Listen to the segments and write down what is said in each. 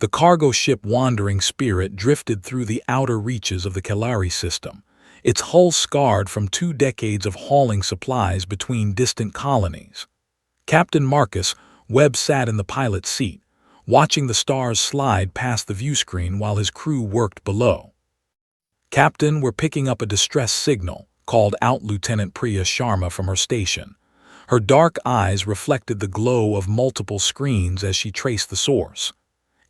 The cargo ship Wandering Spirit drifted through the outer reaches of the Kalari system, its hull scarred from 2 decades of hauling supplies between distant colonies. Captain Marcus Webb sat in the pilot's seat, watching the stars slide past the viewscreen while his crew worked below. "Captain, we're picking up a distress signal," called out Lieutenant Priya Sharma from her station. Her dark eyes reflected the glow of multiple screens as she traced the source.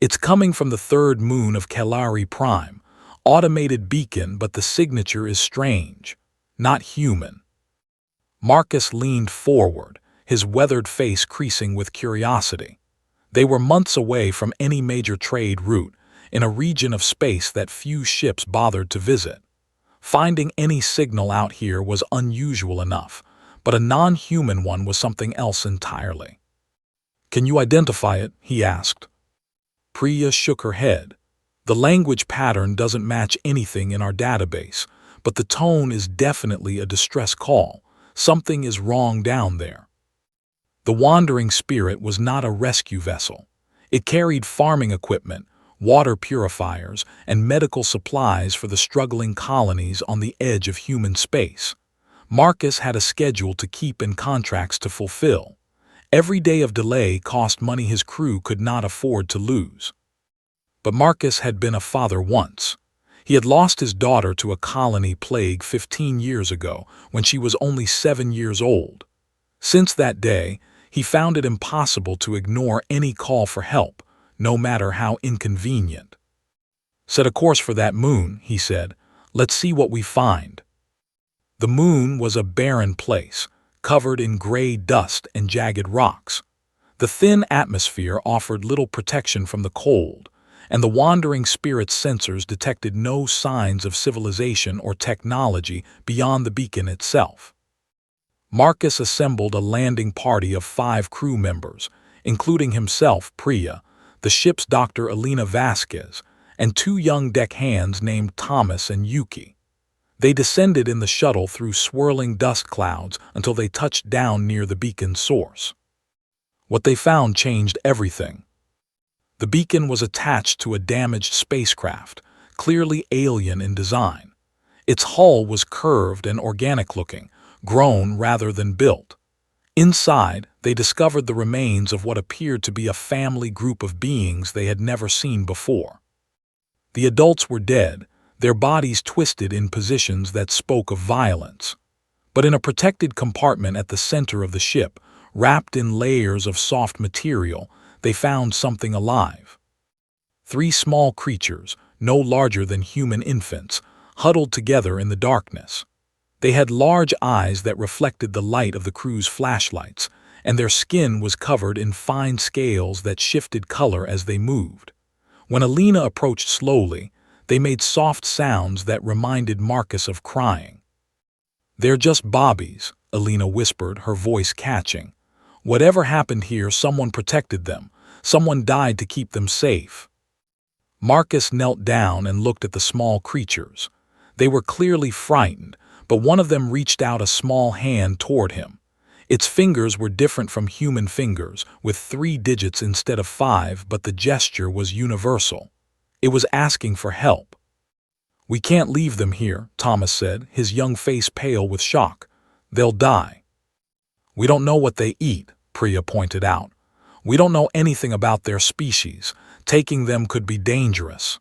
"It's coming from the third moon of Kalari Prime. Automated beacon, but the signature is strange. Not human." Marcus leaned forward, his weathered face creasing with curiosity. They were months away from any major trade route, in a region of space that few ships bothered to visit. Finding any signal out here was unusual enough, but a non-human one was something else entirely. "Can you identify it?" he asked. Priya shook her head. "The language pattern doesn't match anything in our database, but the tone is definitely a distress call. Something is wrong down there." The Wandering Spirit was not a rescue vessel. It carried farming equipment, water purifiers, and medical supplies for the struggling colonies on the edge of human space. Marcus had a schedule to keep and contracts to fulfill. Every day of delay cost money his crew could not afford to lose. But Marcus had been a father once. He had lost his daughter to a colony plague 15 years ago when she was only 7 years old. Since that day, he found it impossible to ignore any call for help, no matter how inconvenient. "Set a course for that moon," he said. "Let's see what we find." The moon was a barren place, covered in gray dust and jagged rocks. The thin atmosphere offered little protection from the cold, and the Wandering Spirit's sensors detected no signs of civilization or technology beyond the beacon itself. Marcus assembled a landing party of 5 crew members, including himself, Priya, the ship's Dr. Elena Vasquez, and 2 young deckhands named Thomas and Yuki. They descended in the shuttle through swirling dust clouds until they touched down near the beacon's source. What they found changed everything. The beacon was attached to a damaged spacecraft, clearly alien in design. Its hull was curved and organic-looking, grown rather than built. Inside, they discovered the remains of what appeared to be a family group of beings they had never seen before. The adults were dead, their bodies twisted in positions that spoke of violence. But in a protected compartment at the center of the ship, wrapped in layers of soft material, they found something alive. 3 small creatures, no larger than human infants, huddled together in the darkness. They had large eyes that reflected the light of the crew's flashlights, and their skin was covered in fine scales that shifted color as they moved. When Elena approached slowly, they made soft sounds that reminded Marcus of crying. "They're just bobbies," Elena whispered, her voice catching. "Whatever happened here, someone protected them. Someone died to keep them safe." Marcus knelt down and looked at the small creatures. They were clearly frightened, but one of them reached out a small hand toward him. Its fingers were different from human fingers, with 3 digits instead of 5, but the gesture was universal. It was asking for help. "We can't leave them here," Thomas said, his young face pale with shock. "They'll die." "We don't know what they eat," Priya pointed out. "We don't know anything about their species. Taking them could be dangerous."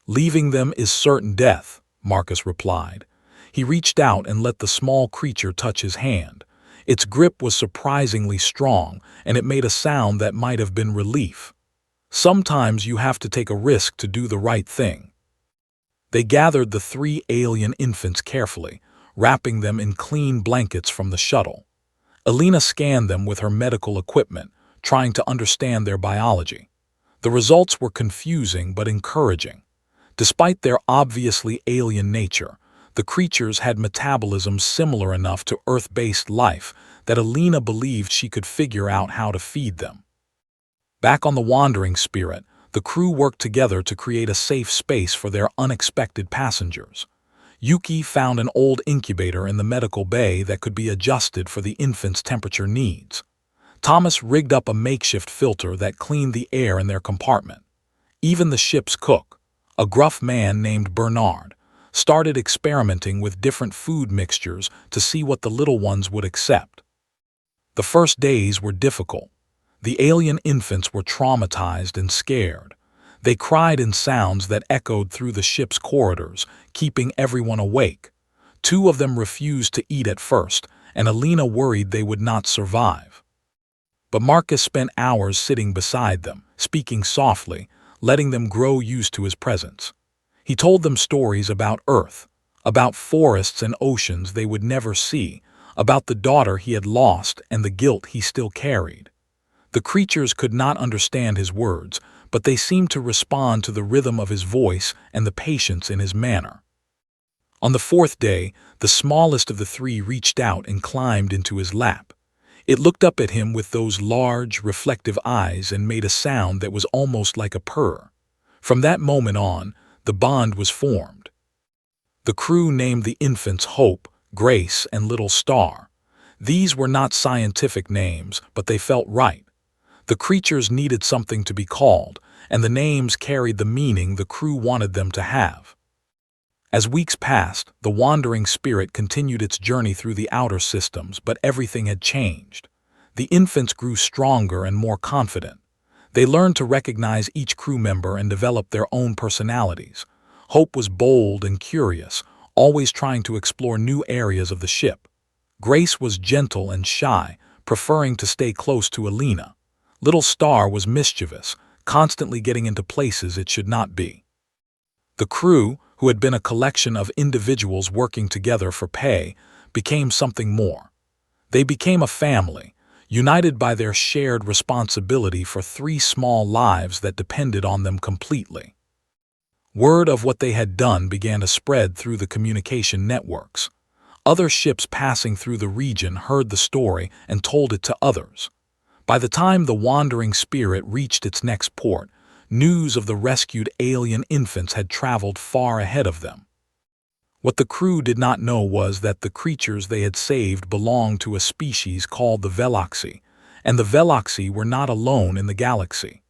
"Leaving them is certain death," Marcus replied. He reached out and let the small creature touch his hand. Its grip was surprisingly strong, and it made a sound that might have been relief. Sometimes you have to take a risk to do the right thing. They gathered the 3 alien infants carefully, wrapping them in clean blankets from the shuttle. Elena scanned them with her medical equipment, trying to understand their biology. The results were confusing but encouraging. Despite their obviously alien nature, the creatures had metabolisms similar enough to Earth-based life that Elena believed she could figure out how to feed them. Back on the Wandering Spirit, the crew worked together to create a safe space for their unexpected passengers. Yuki found an old incubator in the medical bay that could be adjusted for the infants' temperature needs. Thomas rigged up a makeshift filter that cleaned the air in their compartment. Even the ship's cook, a gruff man named Bernard, started experimenting with different food mixtures to see what the little ones would accept. The first days were difficult. The alien infants were traumatized and scared. They cried in sounds that echoed through the ship's corridors, keeping everyone awake. Two of them refused to eat at first, and Alina worried they would not survive. But Marcus spent hours sitting beside them, speaking softly, letting them grow used to his presence. He told them stories about Earth, about forests and oceans they would never see, about the daughter he had lost and the guilt he still carried. The creatures could not understand his words, but they seemed to respond to the rhythm of his voice and the patience in his manner. On the fourth day, the smallest of the three reached out and climbed into his lap. It looked up at him with those large, reflective eyes and made a sound that was almost like a purr. From that moment on, the bond was formed. The crew named the infants Hope, Grace, and Little Star. These were not scientific names, but they felt right. The creatures needed something to be called, and the names carried the meaning the crew wanted them to have. As weeks passed, the wandering spirit continued its journey through the outer systems, but everything had changed. The infants grew stronger and more confident. They learned to recognize each crew member and develop their own personalities. Hope was bold and curious, always trying to explore new areas of the ship. Grace was gentle and shy, preferring to stay close to Alina. Little Star was mischievous, constantly getting into places it should not be. The crew, who had been a collection of individuals working together for pay, became something more. They became a family, united by their shared responsibility for three small lives that depended on them completely. Word of what they had done began to spread through the communication networks. Other ships passing through the region heard the story and told it to others. By the time the wandering spirit reached its next port, news of the rescued alien infants had traveled far ahead of them. What the crew did not know was that the creatures they had saved belonged to a species called the Veloxi, and the Veloxi were not alone in the galaxy.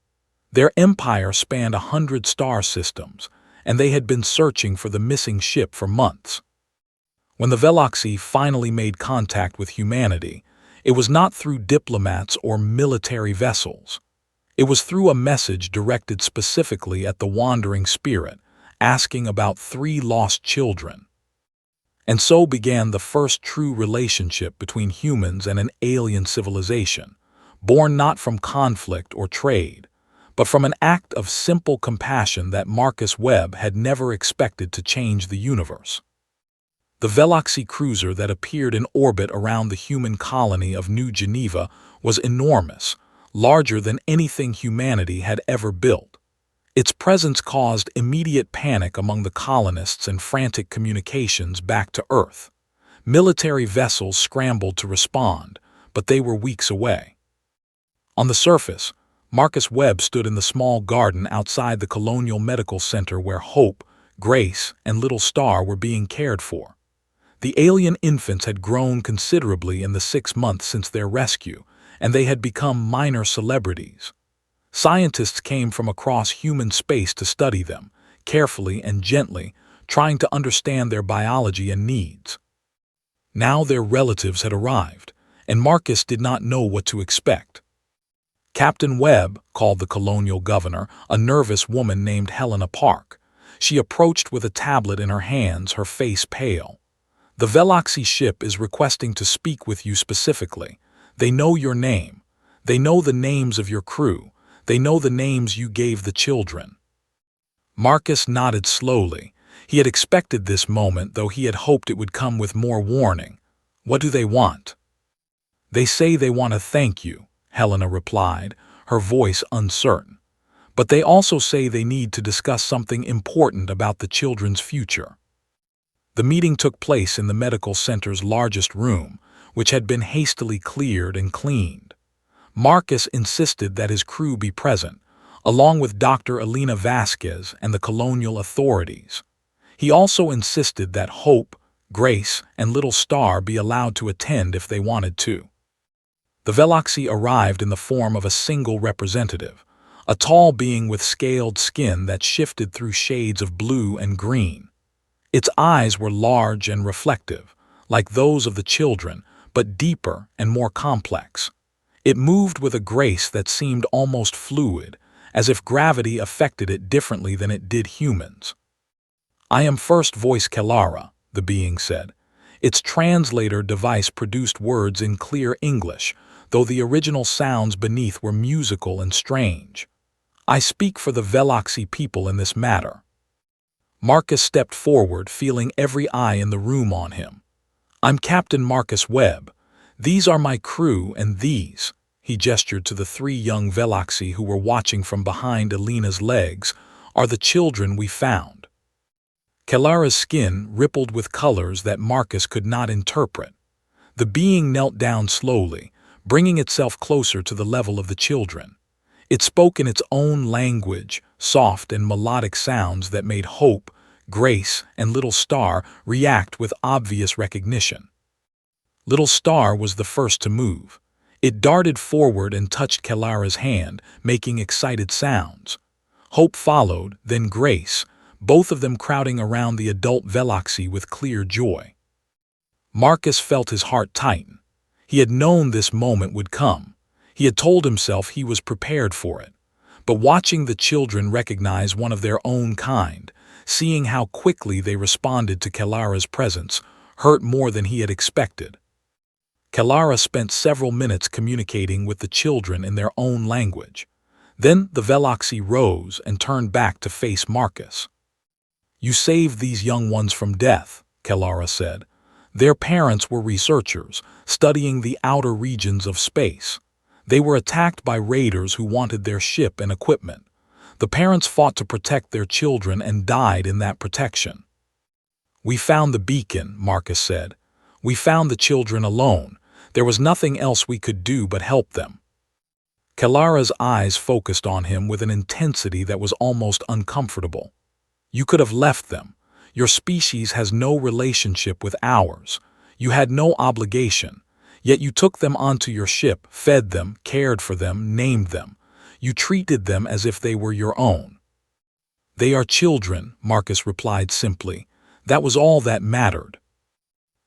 Their empire spanned 100 star systems, and they had been searching for the missing ship for months. When the Veloxi finally made contact with humanity, it was not through diplomats or military vessels. It was through a message directed specifically at the wandering spirit, asking about 3 lost children. And so began the first true relationship between humans and an alien civilization, born not from conflict or trade, but from an act of simple compassion that Marcus Webb had never expected to change the universe. The Veloxi cruiser that appeared in orbit around the human colony of New Geneva was enormous, larger than anything humanity had ever built. Its presence caused immediate panic among the colonists and frantic communications back to Earth. Military vessels scrambled to respond, but they were weeks away. On the surface, Marcus Webb stood in the small garden outside the Colonial Medical Center where Hope, Grace, and Little Star were being cared for. The alien infants had grown considerably in the 6 months since their rescue, and they had become minor celebrities. Scientists came from across human space to study them, carefully and gently, trying to understand their biology and needs. Now their relatives had arrived, and Marcus did not know what to expect. Captain Webb called the colonial governor, a nervous woman named Helena Park. She approached with a tablet in her hands, her face pale. "The Veloxi ship is requesting to speak with you specifically. They know your name. They know the names of your crew. They know the names you gave the children." Marcus nodded slowly. He had expected this moment, though he had hoped it would come with more warning. "What do they want?" "They say they want to thank you," Helena replied, her voice uncertain. "But they also say they need to discuss something important about the children's future." The meeting took place in the medical center's largest room, which had been hastily cleared and cleaned. Marcus insisted that his crew be present, along with Dr. Alina Vasquez and the colonial authorities. He also insisted that Hope, Grace, and Little Star be allowed to attend if they wanted to. The Veloxi arrived in the form of a single representative, a tall being with scaled skin that shifted through shades of blue and green. Its eyes were large and reflective, like those of the children, but deeper and more complex. It moved with a grace that seemed almost fluid, as if gravity affected it differently than it did humans. "I am First Voice Kelara," the being said. Its translator device produced words in clear English, though the original sounds beneath were musical and strange. "I speak for the Veloxy people in this matter." Marcus stepped forward, feeling every eye in the room on him. "I'm Captain Marcus Webb. These are my crew, and these," he gestured to the 3 young Veloxy who were watching from behind Alina's legs, "are the children we found." Kelara's skin rippled with colors that Marcus could not interpret. The being knelt down slowly, bringing itself closer to the level of the children. It spoke in its own language, soft and melodic sounds that made Hope, Grace, and Little Star react with obvious recognition. Little Star was the first to move. It darted forward and touched Kelara's hand, making excited sounds. Hope followed, then Grace, both of them crowding around the adult Veloxy with clear joy. Marcus felt his heart tighten. He had known this moment would come. He had told himself he was prepared for it. But watching the children recognize one of their own kind, seeing how quickly they responded to Kelara's presence, hurt more than he had expected. Kelara spent several minutes communicating with the children in their own language. Then the Veloxy rose and turned back to face Marcus. "You saved these young ones from death," Kelara said. "Their parents were researchers, studying the outer regions of space. They were attacked by raiders who wanted their ship and equipment. The parents fought to protect their children and died in that protection." "We found the beacon," Marcus said. "We found the children alone. There was nothing else we could do but help them." Kelara's eyes focused on him with an intensity that was almost uncomfortable. "You could have left them. Your species has no relationship with ours. You had no obligation. Yet you took them onto your ship, fed them, cared for them, named them. You treated them as if they were your own." "They are children," Marcus replied simply. "That was all that mattered."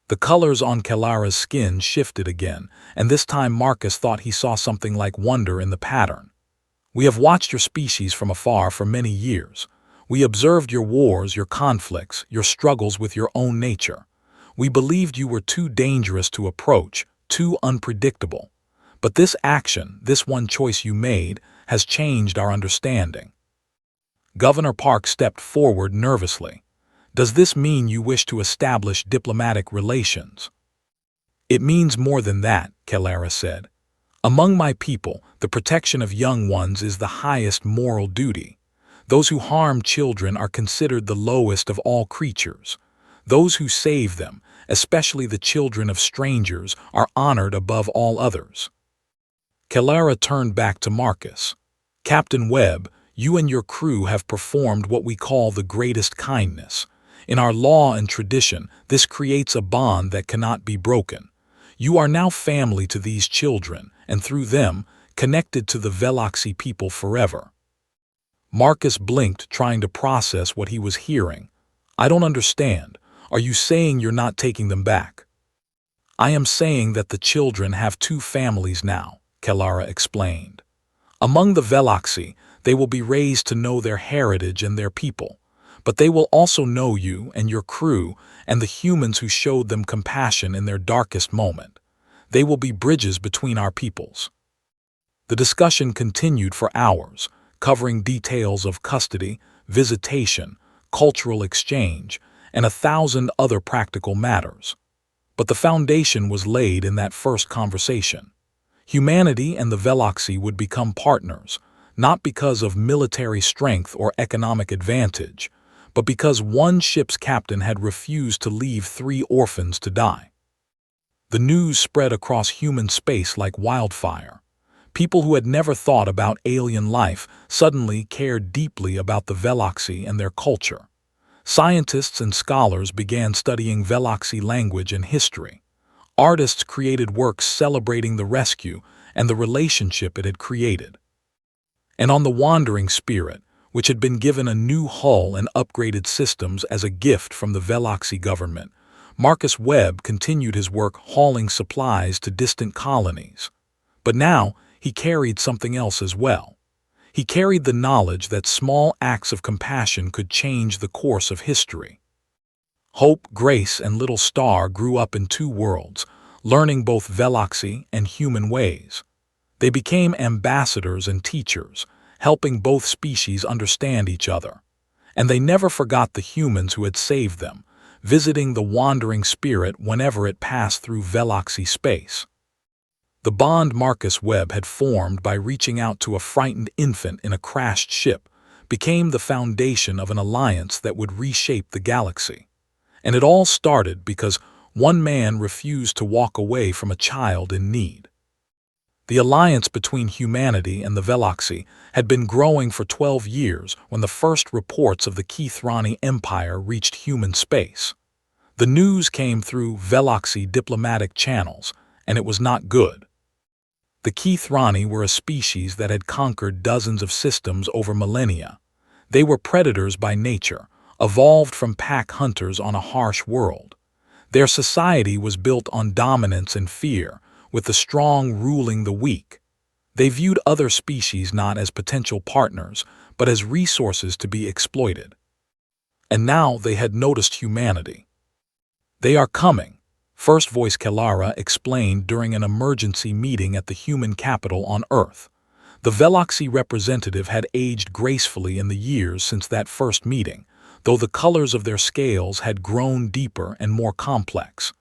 The colors on Kelara's skin shifted again, and this time Marcus thought he saw something like wonder in the pattern. "We have watched your species from afar for many years. We observed your wars, your conflicts, your struggles with your own nature. We believed you were too dangerous to approach, too unpredictable. But this action, this one choice you made, has changed our understanding." Governor Park stepped forward nervously. "Does this mean you wish to establish diplomatic relations?" "It means more than that," Kelara said. "Among my people, the protection of young ones is the highest moral duty. Those who harm children are considered the lowest of all creatures. Those who save them, especially the children of strangers, are honored above all others." Kelara turned back to Marcus. "Captain Webb, you and your crew have performed what we call the greatest kindness. In our law and tradition, this creates a bond that cannot be broken. You are now family to these children, and through them, connected to the Veloxy people forever." Marcus blinked, trying to process what he was hearing. "I don't understand. Are you saying you're not taking them back?" "I am saying that the children have 2 families now," Kelara explained. "Among the Veloxy, they will be raised to know their heritage and their people. But they will also know you and your crew and the humans who showed them compassion in their darkest moment. They will be bridges between our peoples." The discussion continued for hours, covering details of custody, visitation, cultural exchange, and 1,000 other practical matters. But the foundation was laid in that first conversation. Humanity and the Veloxy would become partners, not because of military strength or economic advantage, but because one ship's captain had refused to leave 3 orphans to die. The news spread across human space like wildfire. People who had never thought about alien life suddenly cared deeply about the Veloxy and their culture. Scientists and scholars began studying Veloxy language and history. Artists created works celebrating the rescue and the relationship it had created. And on the Wandering Spirit, which had been given a new hull and upgraded systems as a gift from the Veloxy government, Marcus Webb continued his work hauling supplies to distant colonies. But now he carried something else as well. He carried the knowledge that small acts of compassion could change the course of history. Hope, Grace, and Little Star grew up in two worlds, learning both Veloxy and human ways. They became ambassadors and teachers, helping both species understand each other. And they never forgot the humans who had saved them, visiting the Wandering Spirit whenever it passed through Veloxy space. The bond Marcus Webb had formed by reaching out to a frightened infant in a crashed ship became the foundation of an alliance that would reshape the galaxy. And it all started because one man refused to walk away from a child in need. The alliance between humanity and the Veloxy had been growing for 12 years when the first reports of the Keithrani Empire reached human space. The news came through Veloxy diplomatic channels, and it was not good. The Keithrani were a species that had conquered dozens of systems over millennia. They were predators by nature, evolved from pack hunters on a harsh world. Their society was built on dominance and fear, with the strong ruling the weak. They viewed other species not as potential partners, but as resources to be exploited. And now they had noticed humanity. "They are coming," First Voice Kelara explained during an emergency meeting at the human capital on Earth. The Veloxy representative had aged gracefully in the years since that first meeting, though the colors of their scales had grown deeper and more complex.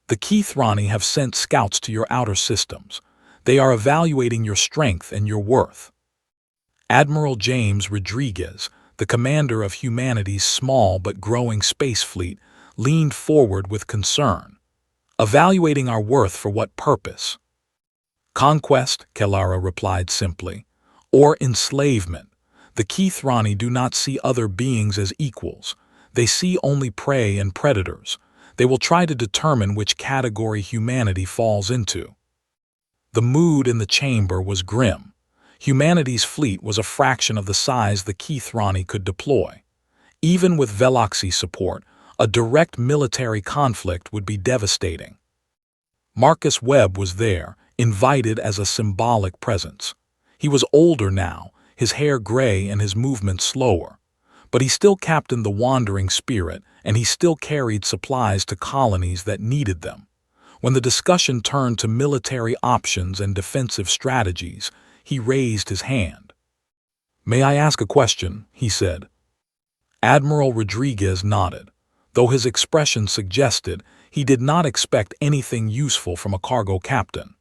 "The Keithrani have sent scouts to your outer systems. They are evaluating your strength and your worth." Admiral James Rodriguez, the commander of humanity's small but growing space fleet, leaned forward with concern. "Evaluating our worth for what purpose?" "Conquest," Kelara replied simply, "or enslavement. The Keithrani do not see other beings as equals. They see only prey and predators. They will try to determine which category humanity falls into." The mood in the chamber was grim. Humanity's fleet was a fraction of the size the Keithrani could deploy. Even with Veloxy support, a direct military conflict would be devastating. Marcus Webb was there, invited as a symbolic presence. He was older now, his hair gray and his movements slower. But he still captained the Wandering Spirit, and he still carried supplies to colonies that needed them. When the discussion turned to military options and defensive strategies, he raised his hand. "May I ask a question?" he said. Admiral Rodriguez nodded, though his expression suggested he did not expect anything useful from a cargo captain.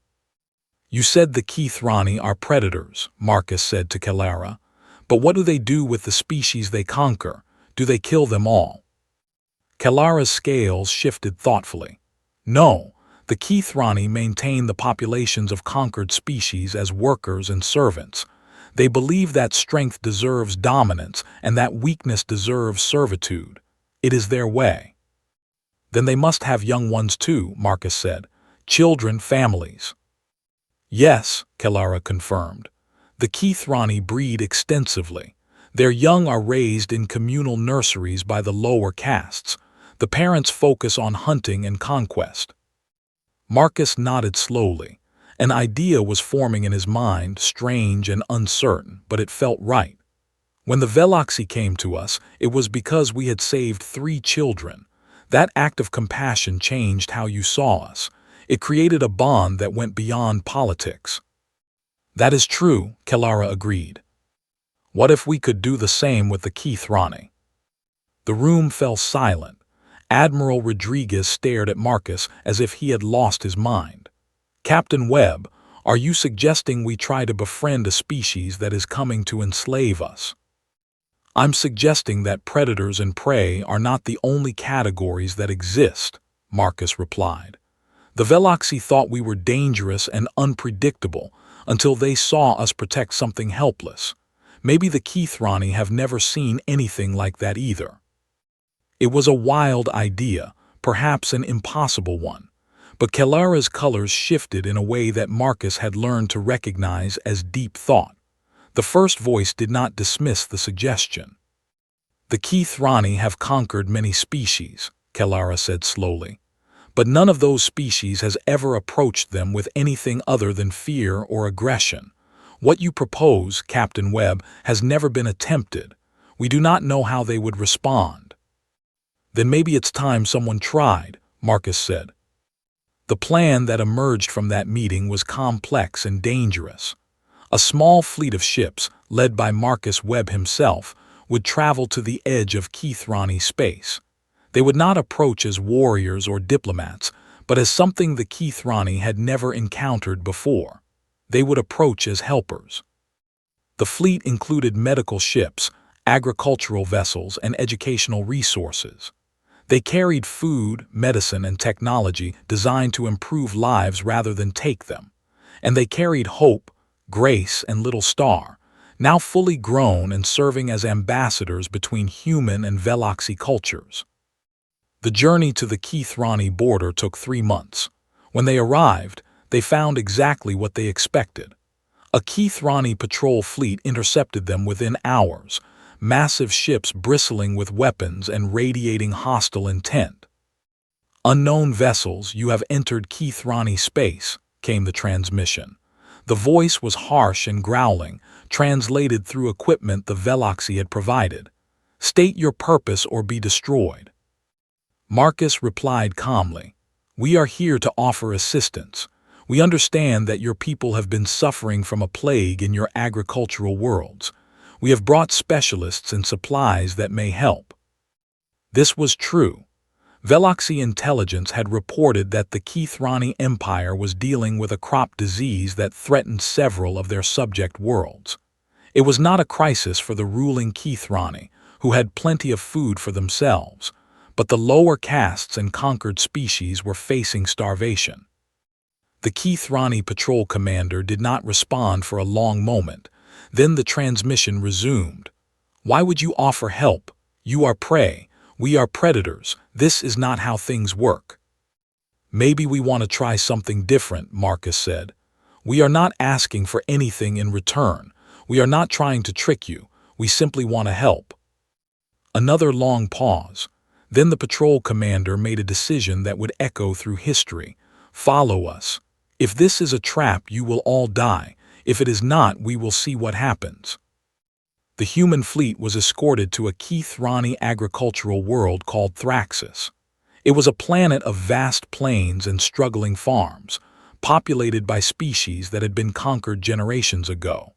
"You said the Keithrani are predators," Marcus said to Kelara. "But what do they do with the species they conquer? Do they kill them all?" Kelara's scales shifted thoughtfully. "No, the Keithrani maintain the populations of conquered species as workers and servants. They believe that strength deserves dominance and that weakness deserves servitude. It is their way." "Then they must have young ones too," Marcus said. "Children, families." "Yes," Kelara confirmed. "The Keithrani breed extensively. Their young are raised in communal nurseries by the lower castes. The parents focus on hunting and conquest." Marcus nodded slowly. An idea was forming in his mind, strange and uncertain, but it felt right. "When the Veloxy came to us, it was because we had saved 3 children. That act of compassion changed how you saw us. It created a bond that went beyond politics." "That is true," Kelara agreed. "What if we could do the same with the Keithrani?" The room fell silent. Admiral Rodriguez stared at Marcus as if he had lost his mind. "Captain Webb, are you suggesting we try to befriend a species that is coming to enslave us?" "I'm suggesting that predators and prey are not the only categories that exist," Marcus replied. "The Veloxy thought we were dangerous and unpredictable until they saw us protect something helpless. Maybe the Keithrani have never seen anything like that either." It was a wild idea, perhaps an impossible one, but Kelara's colors shifted in a way that Marcus had learned to recognize as deep thought. The first voice did not dismiss the suggestion. "The Keithrani have conquered many species," Kelara said slowly, "but none of those species has ever approached them with anything other than fear or aggression. What you propose, Captain Webb, has never been attempted. We do not know how they would respond." "Then maybe it's time someone tried," Marcus said. The plan that emerged from that meeting was complex and dangerous. A small fleet of ships, led by Marcus Webb himself, would travel to the edge of Keithrani space. They would not approach as warriors or diplomats, but as something the Keithrani had never encountered before. They would approach as helpers. The fleet included medical ships, agricultural vessels, and educational resources. They carried food, medicine, and technology designed to improve lives rather than take them. And they carried Hope, Grace, and Little Star, now fully grown and serving as ambassadors between human and Veloxi cultures. The journey to the Keithrani border took 3 months. When they arrived, they found exactly what they expected. A Keithrani patrol fleet intercepted them within hours, massive ships bristling with weapons and radiating hostile intent. "Unknown vessels, you have entered Keithrani space," came the transmission. The voice was harsh and growling, translated through equipment the Veloxi had provided. "State your purpose or be destroyed." Marcus replied calmly, "We are here to offer assistance. We understand that your people have been suffering from a plague in your agricultural worlds. We have brought specialists and supplies that may help." This was true. Veloxi intelligence had reported that the Keithrani Empire was dealing with a crop disease that threatened several of their subject worlds. It was not a crisis for the ruling Keithrani, who had plenty of food for themselves, but the lower castes and conquered species were facing starvation. The Keithrani patrol commander did not respond for a long moment. Then the transmission resumed. "Why would you offer help? You are prey. We are predators. This is not how things work." "Maybe we want to try something different," Marcus said. "We are not asking for anything in return. We are not trying to trick you. We simply want to help." Another long pause. Then the patrol commander made a decision that would echo through history. "Follow us. If this is a trap, you will all die. If it is not, we will see what happens." The human fleet was escorted to a Keithrani agricultural world called Thraxis. It was a planet of vast plains and struggling farms, populated by species that had been conquered generations ago.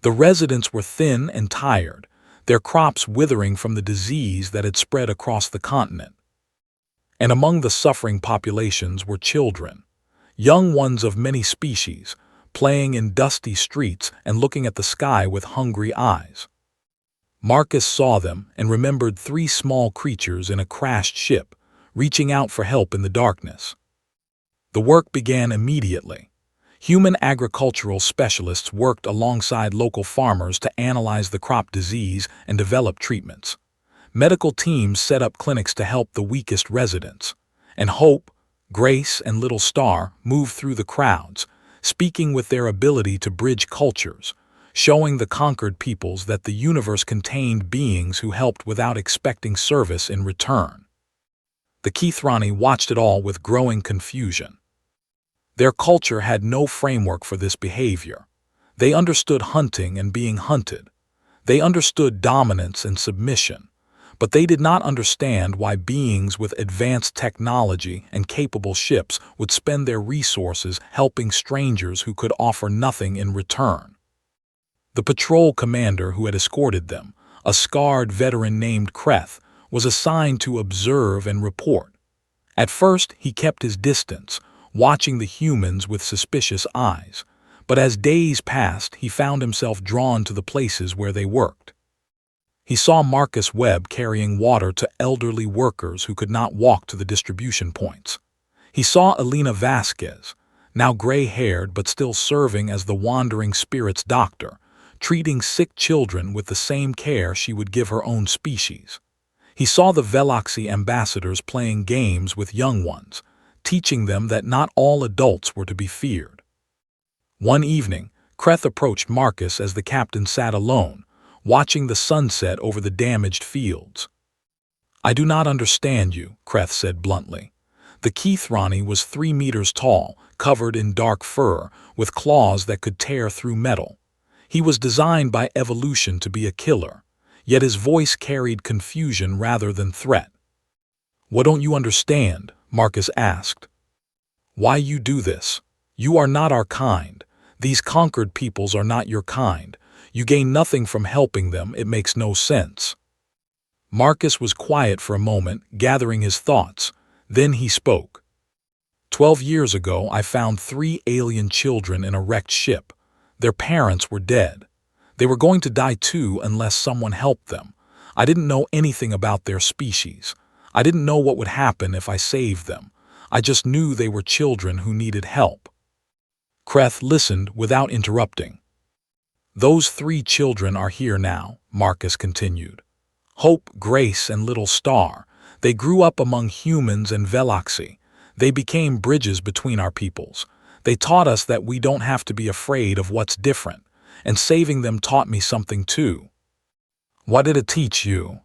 The residents were thin and tired, their crops withering from the disease that had spread across the continent. And among the suffering populations were children, young ones of many species, playing in dusty streets and looking at the sky with hungry eyes. Marcus saw them and remembered 3 small creatures in a crashed ship, reaching out for help in the darkness. The work began immediately. Human agricultural specialists worked alongside local farmers to analyze the crop disease and develop treatments. Medical teams set up clinics to help the weakest residents. And Hope, Grace, and Little Star moved through the crowds, speaking with their ability to bridge cultures, showing the conquered peoples that the universe contained beings who helped without expecting service in return. The Keithrani watched it all with growing confusion. Their culture had no framework for this behavior. They understood hunting and being hunted. They understood dominance and submission. But they did not understand why beings with advanced technology and capable ships would spend their resources helping strangers who could offer nothing in return. The patrol commander who had escorted them, a scarred veteran named Kreth, was assigned to observe and report. At first, he kept his distance, watching the humans with suspicious eyes, but as days passed, he found himself drawn to the places where they worked. He saw Marcus Webb carrying water to elderly workers who could not walk to the distribution points. He saw Elena Vasquez, now gray-haired but still serving as the wandering spirit's doctor, treating sick children with the same care she would give her own species. He saw the Veloxi ambassadors playing games with young ones, teaching them that not all adults were to be feared. One evening, Kreth approached Marcus as the captain sat alone, watching the sunset over the damaged fields. "I do not understand you," Kreth said bluntly. The Keithrani was 3 meters tall, covered in dark fur, with claws that could tear through metal. He was designed by evolution to be a killer, yet his voice carried confusion rather than threat. "What don't you understand?" Marcus asked. "Why you do this? You are not our kind. These conquered peoples are not your kind. You gain nothing from helping them. It makes no sense." Marcus was quiet for a moment, gathering his thoughts. Then he spoke. 12 years ago, I found 3 alien children in a wrecked ship. Their parents were dead. They were going to die too unless someone helped them. I didn't know anything about their species. I didn't know what would happen if I saved them. I just knew they were children who needed help. Kreth listened without interrupting. "Those 3 children are here now," Marcus continued. "Hope, Grace, and Little Star. They grew up among humans and Veloxi. They became bridges between our peoples. They taught us that we don't have to be afraid of what's different, and saving them taught me something too." "What did it teach you?"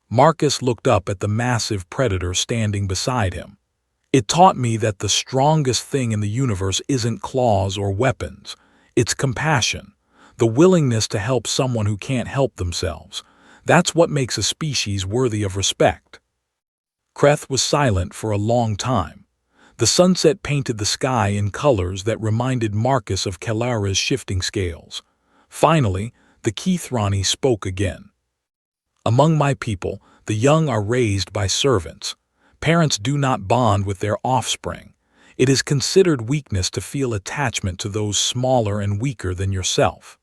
Marcus looked up at the massive predator standing beside him. "It taught me that the strongest thing in the universe isn't claws or weapons. It's compassion, the willingness to help someone who can't help themselves. That's what makes a species worthy of respect." Kreth was silent for a long time. The sunset painted the sky in colors that reminded Marcus of Kelara's shifting scales. Finally, the Keithrani spoke again. "Among my people, the young are raised by servants. Parents do not bond with their offspring. It is considered weakness to feel attachment to those smaller and weaker than yourself."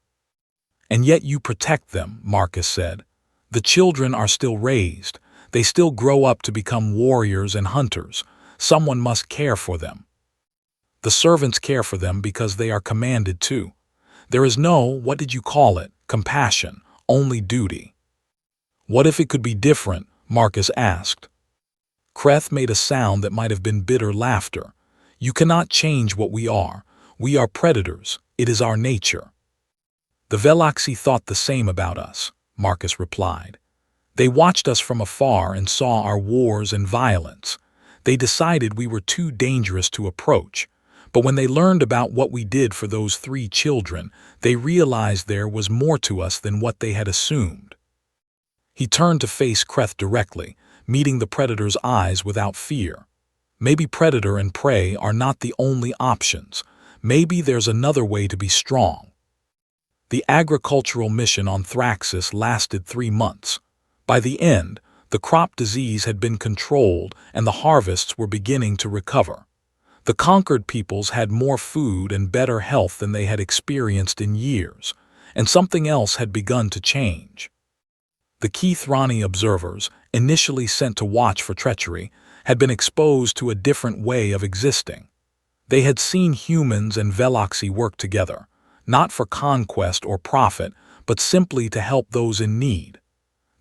"And yet you protect them," Marcus said. "The children are still raised. They still grow up to become warriors and hunters. Someone must care for them." "The servants care for them because they are commanded to. There is no, what did you call it, compassion, only duty." "What if it could be different?" Marcus asked. Kreth made a sound that might have been bitter laughter. "You cannot change what we are. We are predators. It is our nature." "The Veloxi thought the same about us," Marcus replied. "They watched us from afar and saw our wars and violence. They decided we were too dangerous to approach. But when they learned about what we did for those 3 children, they realized there was more to us than what they had assumed." He turned to face Kreth directly, meeting the predator's eyes without fear. "Maybe predator and prey are not the only options. Maybe there's another way to be strong." The agricultural mission on Thraxis lasted 3 months. By the end, the crop disease had been controlled and the harvests were beginning to recover. The conquered peoples had more food and better health than they had experienced in years, and something else had begun to change. The Keithrani observers, initially sent to watch for treachery, had been exposed to a different way of existing. They had seen humans and Veloxi work together, not for conquest or profit, but simply to help those in need.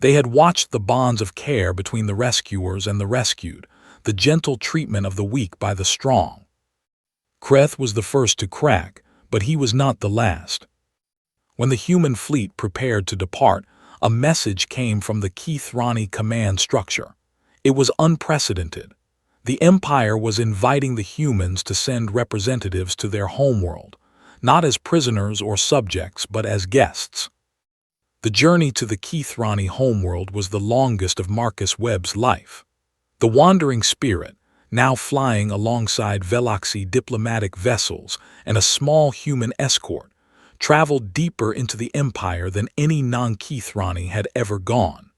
They had watched the bonds of care between the rescuers and the rescued, the gentle treatment of the weak by the strong. Kreth was the first to crack, but he was not the last. When the human fleet prepared to depart, a message came from the Keithrani command structure. It was unprecedented. The Empire was inviting the humans to send representatives to their homeworld, not as prisoners or subjects, but as guests. The journey to the Keithrani homeworld was the longest of Marcus Webb's life. The wandering spirit, now flying alongside Veloxi diplomatic vessels and a small human escort, traveled deeper into the Empire than any non-Keithrani had ever gone.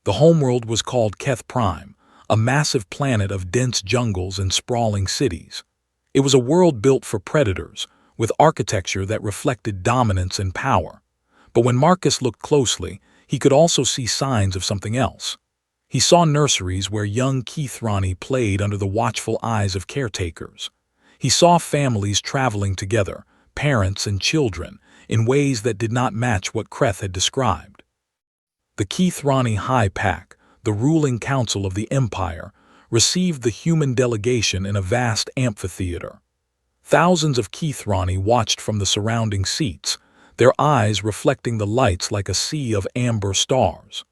The homeworld was called Keth Prime, a massive planet of dense jungles and sprawling cities. It was a world built for predators, with architecture that reflected dominance and power. But when Marcus looked closely, he could also see signs of something else. He saw nurseries where young Keithrani played under the watchful eyes of caretakers. He saw families traveling together, parents and children, in ways that did not match what Kreth had described. The Keithrani High Pack, the ruling council of the Empire, received the human delegation in a vast amphitheater. Thousands of Keithrani watched from the surrounding seats, their eyes reflecting the lights like a sea of amber stars.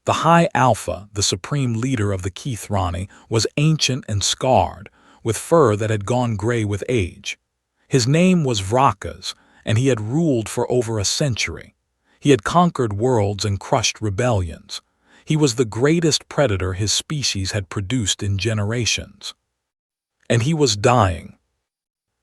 The High Alpha, the supreme leader of the Keithrani, was ancient and scarred, with fur that had gone gray with age. His name was Vrakas, and he had ruled for over a century. He had conquered worlds and crushed rebellions. He was the greatest predator his species had produced in generations. And he was dying.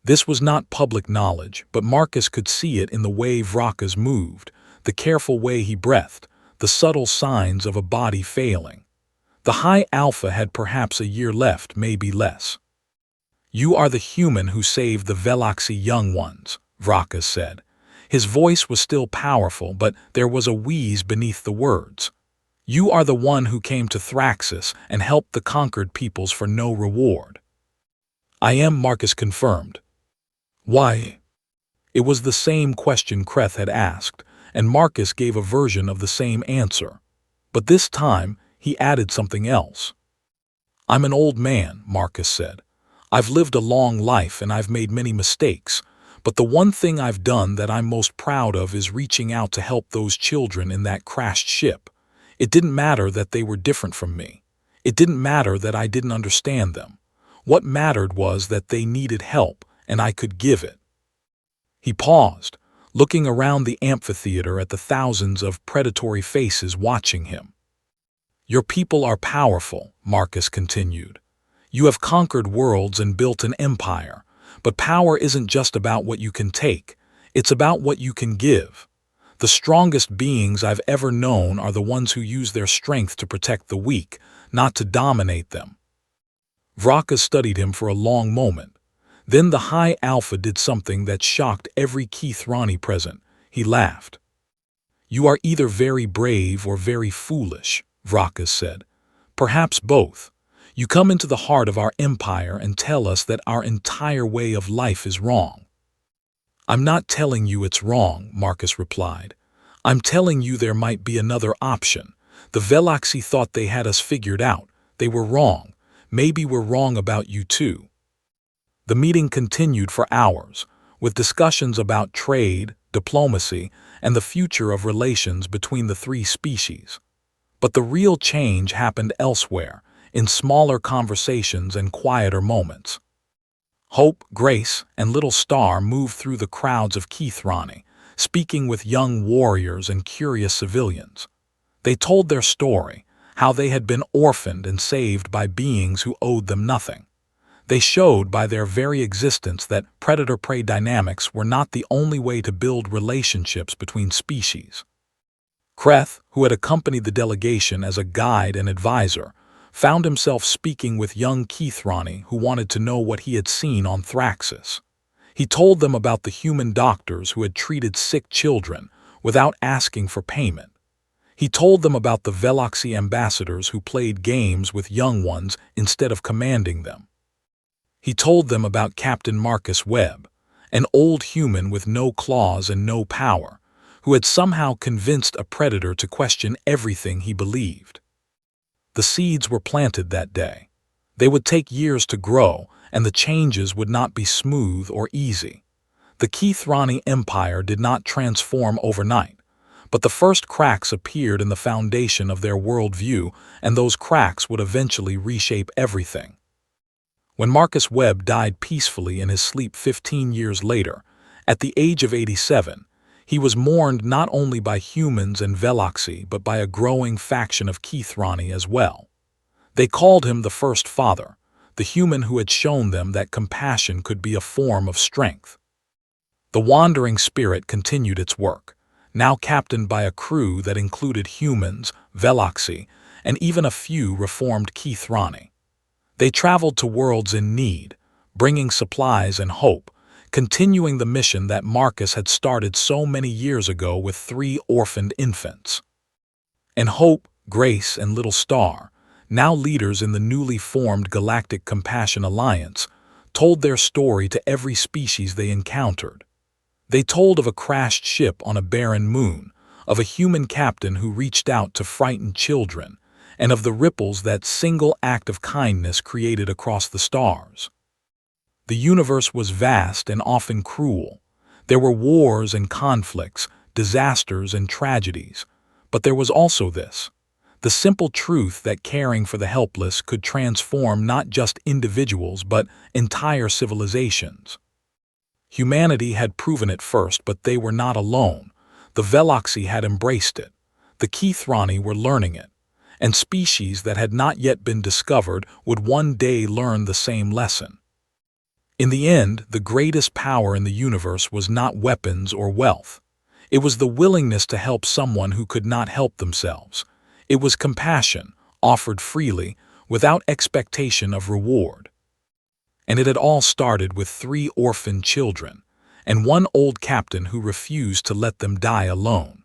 This was not public knowledge, but Marcus could see it in the way Vrakas moved, the careful way he breathed, the subtle signs of a body failing. The High Alpha had perhaps a year left, maybe less. "You are the human who saved the Galaxy young ones," Vrakas said. His voice was still powerful, but there was a wheeze beneath the words. "You are the one who came to Thraxis and helped the conquered peoples for no reward." "I am," Marcus confirmed. "Why?" It was the same question Kreth had asked, and Marcus gave a version of the same answer. But this time, he added something else. "I'm an old man," Marcus said. "I've lived a long life and I've made many mistakes, but the one thing I've done that I'm most proud of is reaching out to help those children in that crashed ship. It didn't matter that they were different from me. It didn't matter that I didn't understand them. What mattered was that they needed help, and I could give it." He paused, looking around the amphitheater at the thousands of predatory faces watching him. "Your people are powerful," Marcus continued. "You have conquered worlds and built an empire, but power isn't just about what you can take, it's about what you can give. The strongest beings I've ever known are the ones who use their strength to protect the weak, not to dominate them." Vrakas studied him for a long moment. Then the High Alpha did something that shocked every Keithrani present. He laughed. "You are either very brave or very foolish," Vrakas said. "Perhaps both. You come into the heart of our empire and tell us that our entire way of life is wrong." "I'm not telling you it's wrong," Marcus replied. "I'm telling you there might be another option. The Galaxy thought they had us figured out. They were wrong. Maybe we're wrong about you too." The meeting continued for hours, with discussions about trade, diplomacy, and the future of relations between the three species. But the real change happened elsewhere, in smaller conversations and quieter moments. Hope, Grace, and Little Star moved through the crowds of Keithrani, speaking with young warriors and curious civilians. They told their story, how they had been orphaned and saved by beings who owed them nothing. They showed by their very existence that predator-prey dynamics were not the only way to build relationships between species. Kreth, who had accompanied the delegation as a guide and advisor, found himself speaking with young Keithrani who wanted to know what he had seen on Thraxis. He told them about the human doctors who had treated sick children without asking for payment. He told them about the Galaxy ambassadors who played games with young ones instead of commanding them. He told them about Captain Marcus Webb, an old human with no claws and no power, who had somehow convinced a predator to question everything he believed. The seeds were planted that day. They would take years to grow, and the changes would not be smooth or easy. The Keithrani Empire did not transform overnight, but the first cracks appeared in the foundation of their worldview, and those cracks would eventually reshape everything. When Marcus Webb died peacefully in his sleep 15 years later, at the age of 87, he was mourned not only by humans and Galaxy but by a growing faction of Keithrani as well. They called him the First Father, the human who had shown them that compassion could be a form of strength. The wandering spirit continued its work, now captained by a crew that included humans, Galaxy, and even a few reformed Keithrani. They traveled to worlds in need, bringing supplies and hope, continuing the mission that Marcus had started so many years ago with 3 orphaned infants. And Hope, Grace, and Little Star, now leaders in the newly formed Galactic Compassion Alliance, told their story to every species they encountered. They told of a crashed ship on a barren moon, of a human captain who reached out to frightened children, and of the ripples that single act of kindness created across the stars. The universe was vast and often cruel. There were wars and conflicts, disasters and tragedies. But there was also this: the simple truth that caring for the helpless could transform not just individuals but entire civilizations. Humanity had proven it first, but they were not alone. The Veloxi had embraced it. The Keithrani were learning it. And species that had not yet been discovered would one day learn the same lesson. In the end, the greatest power in the universe was not weapons or wealth. It was the willingness to help someone who could not help themselves. It was compassion, offered freely, without expectation of reward. And it had all started with 3 orphaned children, and one old captain who refused to let them die alone.